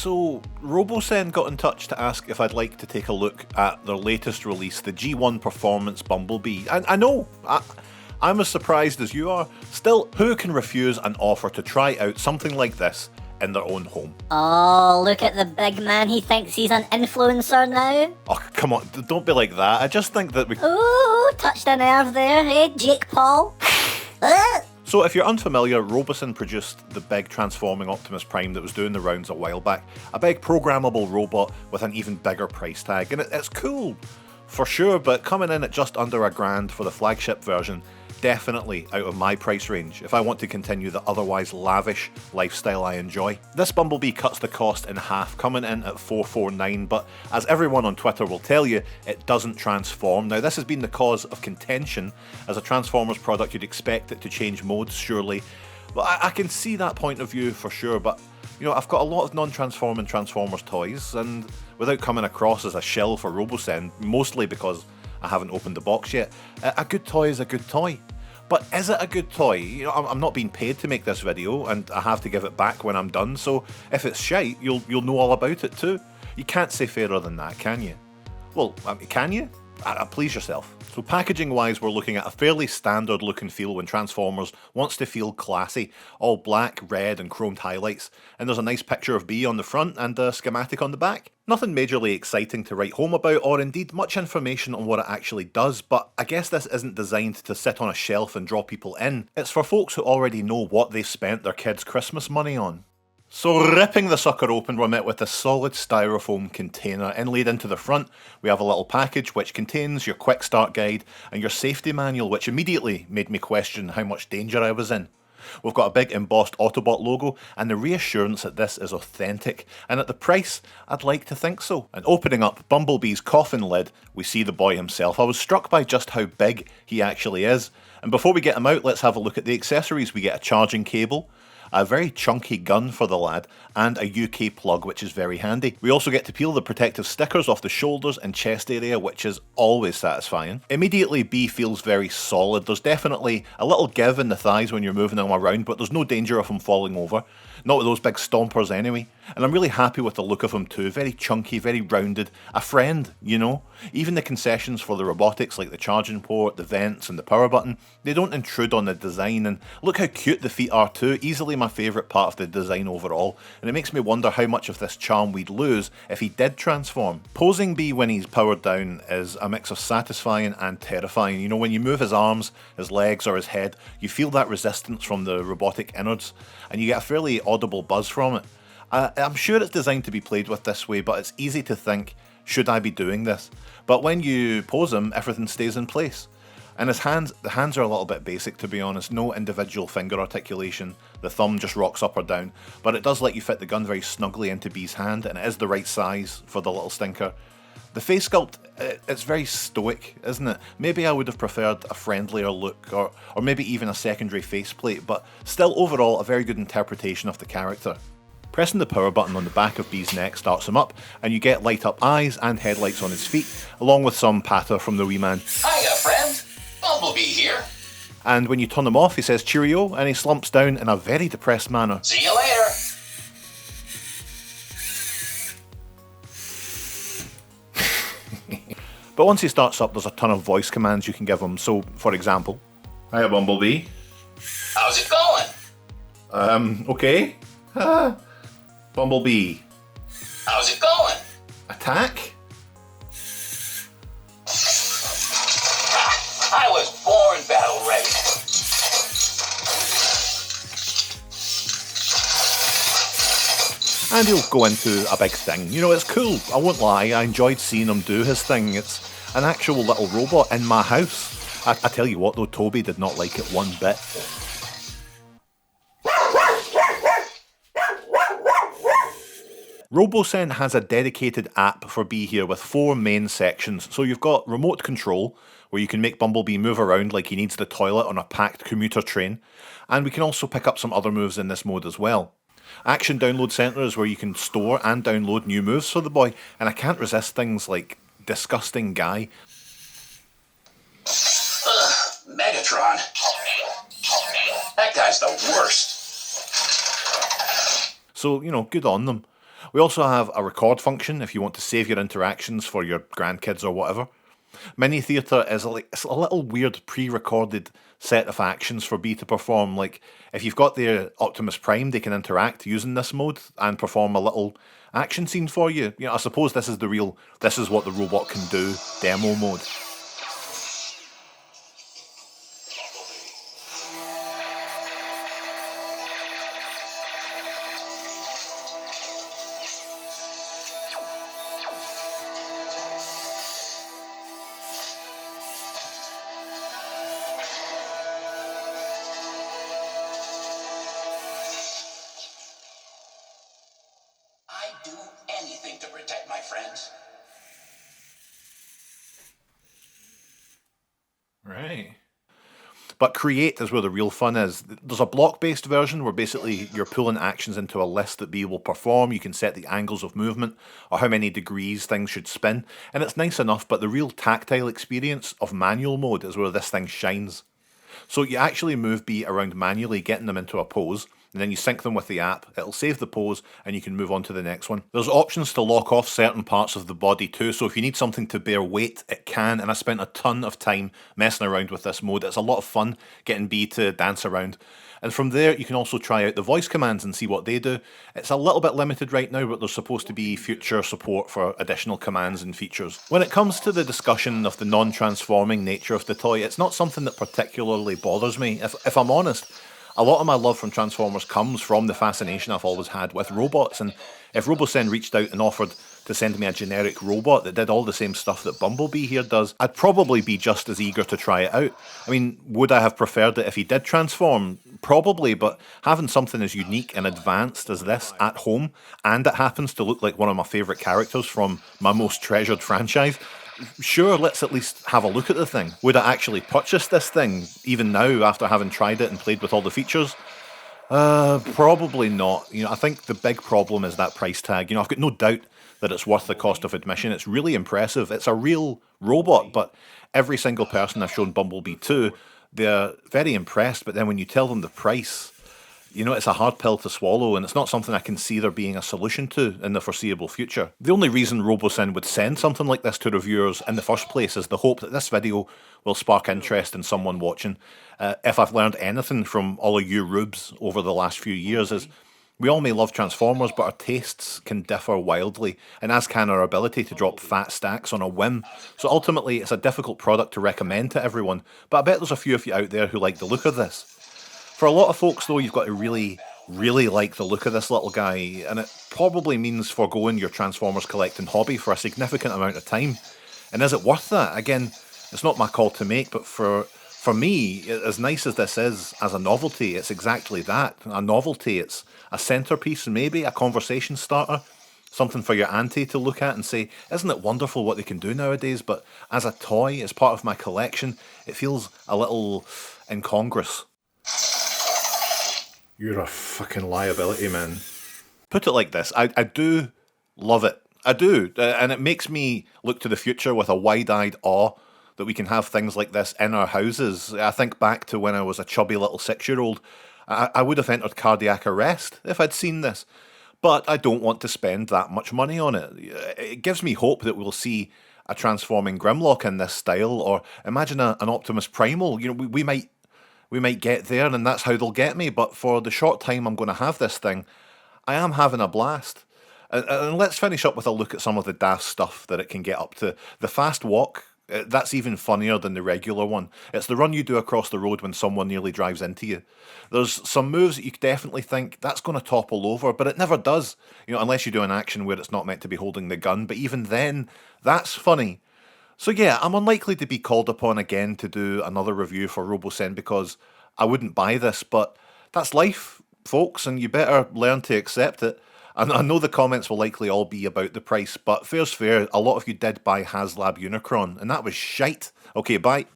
So, Robosen got in touch to ask if I'd like to take a look at their latest release, the G1 Performance Bumblebee. And I know, I'm as surprised as you are. Still, who can refuse an offer to try out something like this in their own home? Oh, look at the big man. He thinks he's an influencer now. Oh, come on, don't be like that. I just think that we... Ooh, touched a nerve there, eh, Jake Paul? So if you're unfamiliar, Robosen produced the big transforming Optimus Prime that was doing the rounds a while back. A big programmable robot with an even bigger price tag. And it's cool, for sure, but coming in at just under $1,000 for the flagship version, definitely out of my price range if I want to continue the otherwise lavish lifestyle I enjoy. This Bumblebee cuts the cost in half, coming in at $449, but as everyone on Twitter will tell you, it doesn't transform. Now this has been the cause of contention. As a Transformers product, you'd expect it to change modes, surely. But I can see that point of view for sure, but you know, I've got a lot of non-transforming Transformers toys, and without coming across as a shill for Robosen, mostly because I haven't opened the box yet, a good toy is a good toy. But is it a good toy? You know, I'm not being paid to make this video, and I have to give it back when I'm done, so if it's shite, you'll know all about it too. You can't say fairer than that, can you? Well, can you? Please yourself. So packaging wise, we're looking at a fairly standard look and feel when Transformers wants to feel classy. All black, red and chromed highlights, and there's a nice picture of Bee on the front and a schematic on the back. Nothing majorly exciting to write home about, or indeed much information on what it actually does, but I guess this isn't designed to sit on a shelf and draw people in. It's for folks who already know what they've spent their kids' Christmas money on. So ripping the sucker open, we're met with a solid styrofoam container. Inlaid into the front, we have a little package which contains your quick start guide and your safety manual, which immediately made me question how much danger I was in. We've got a big embossed Autobot logo and the reassurance that this is authentic, and at the price, I'd like to think so. And opening up Bumblebee's coffin lid, we see the boy himself. I was struck by just how big he actually is. And before we get him out, let's have a look at the accessories. We get a charging cable, a very chunky gun for the lad, and a UK plug, which is very handy. We also get to peel the protective stickers off the shoulders and chest area, which is always satisfying. Immediately, Bee feels very solid. There's definitely a little give in the thighs when you're moving him around, but there's no danger of him falling over. Not with those big stompers anyway. And I'm really happy with the look of him too. Very chunky, very rounded. A friend, you know? Even the concessions for the robotics, like the charging port, the vents and the power button, they don't intrude on the design. And look how cute the feet are too. Easily my favourite part of the design overall. And it makes me wonder how much of this charm we'd lose if he did transform. Posing Bee when he's powered down is a mix of satisfying and terrifying. You know, when you move his arms, his legs or his head, you feel that resistance from the robotic innards, and you get a fairly audible buzz from it. I'm sure it's designed to be played with this way, but it's easy to think, should I be doing this? But when you pose him, everything stays in place. And his hands, the hands are a little bit basic to be honest, no individual finger articulation, the thumb just rocks up or down, but it does let you fit the gun very snugly into Bee's hand, and it is the right size for the little stinker. The face sculpt, it's very stoic, isn't it? Maybe I would have preferred a friendlier look, or maybe even a secondary faceplate, but still overall a very good interpretation of the character. Pressing the power button on the back of Bee's neck starts him up, and you get light up eyes and headlights on his feet, along with some patter from the wee man. Hiya friend, Bumblebee here. And when you turn him off, he says cheerio, and he slumps down in a very depressed manner. See you later. But once he starts up, there's a ton of voice commands you can give him. So, for example, hiya Bumblebee. How's it going? Okay. Bumblebee. How's it going? Attack? I was born battle ready. And he'll go into a big thing. You know, it's cool. I won't lie. I enjoyed seeing him do his thing. It's an actual little robot in my house. I tell you what though, Toby did not like it one bit. Robosen has a dedicated app for Bee here with 4 main sections. So you've got remote control, where you can make Bumblebee move around like he needs the toilet on a packed commuter train. And we can also pick up some other moves in this mode as well. Action Download Center is where you can store and download new moves for the boy, and I can't resist things like Disgusting Guy. Megatron. That guy's the worst. So, you know, good on them. We also have a record function if you want to save your interactions for your grandkids or whatever. Mini Theatre is it's a little weird pre-recorded set of actions for B to perform. Like, if you've got the Optimus Prime, they can interact using this mode and perform a little action scene for you. I suppose this is this is what the robot can do demo mode. I'd do anything to protect my friends. Right. But Create is where the real fun is. There's a block-based version where basically you're pulling actions into a list that B will perform. You can set the angles of movement or how many degrees things should spin. And it's nice enough, but the real tactile experience of manual mode is where this thing shines. So you actually move B around manually, getting them into a pose, and then you sync them with the app. It'll save the pose, and you can move on to the next one. There's options to lock off certain parts of the body too, so if you need something to bear weight, it can, and I spent a ton of time messing around with this mode. It's a lot of fun getting B to dance around. And from there, you can also try out the voice commands and see what they do. It's a little bit limited right now, but there's supposed to be future support for additional commands and features. When it comes to the discussion of the non-transforming nature of the toy, it's not something that particularly bothers me. If I'm honest, a lot of my love from Transformers comes from the fascination I've always had with robots, and if Robosen reached out and offered to send me a generic robot that did all the same stuff that Bumblebee here does, I'd probably be just as eager to try it out. I mean, would I have preferred it if he did transform? Probably, but having something as unique and advanced as this at home, and it happens to look like one of my favourite characters from my most treasured franchise, sure, let's at least have a look at the thing. Would I actually purchase this thing, even now, after having tried it and played with all the features? Probably not. I think the big problem is that price tag. I've got no doubt that it's worth the cost of admission. It's really impressive. It's a real robot, but every single person I've shown Bumblebee to, they're very impressed, but then when you tell them the price, it's a hard pill to swallow, and it's not something I can see there being a solution to in the foreseeable future. The only reason Robosen would send something like this to reviewers in the first place is the hope that this video will spark interest in someone watching. If I've learned anything from all of you rubes over the last few years is we all may love Transformers, but our tastes can differ wildly, and as can our ability to drop fat stacks on a whim. So ultimately, it's a difficult product to recommend to everyone, but I bet there's a few of you out there who like the look of this. For a lot of folks, though, you've got to really, really like the look of this little guy, and it probably means foregoing your Transformers collecting hobby for a significant amount of time. And is it worth that? Again, it's not my call to make, but for me, as nice as this is as a novelty, it's exactly that, a novelty. It's a centerpiece, maybe a conversation starter, something for your auntie to look at and say, isn't it wonderful what they can do nowadays? But as a toy, as part of my collection, it feels a little incongruous. You're a fucking liability, man. Put it like this, I do love it. I do, and it makes me look to the future with a wide-eyed awe that we can have things like this in our houses. I think back to when I was a chubby little 6-year-old. I would have entered cardiac arrest if I'd seen this, but I don't want to spend that much money on it. It gives me hope that we'll see a transforming Grimlock in this style, or imagine an Optimus Primal. We might get there, and that's how they'll get me, but for the short time I'm going to have this thing, I am having a blast. And let's finish up with a look at some of the daft stuff that it can get up to. The fast walk, that's even funnier than the regular one. It's the run you do across the road when someone nearly drives into you. There's some moves that you definitely think, that's going to topple over, but it never does. Unless you do an action where it's not meant to be holding the gun, but even then, that's funny. So yeah, I'm unlikely to be called upon again to do another review for Robosen because I wouldn't buy this, but that's life, folks, and you better learn to accept it. And I know the comments will likely all be about the price, but fair's fair, a lot of you did buy HasLab Unicron, and that was shite. Okay, bye.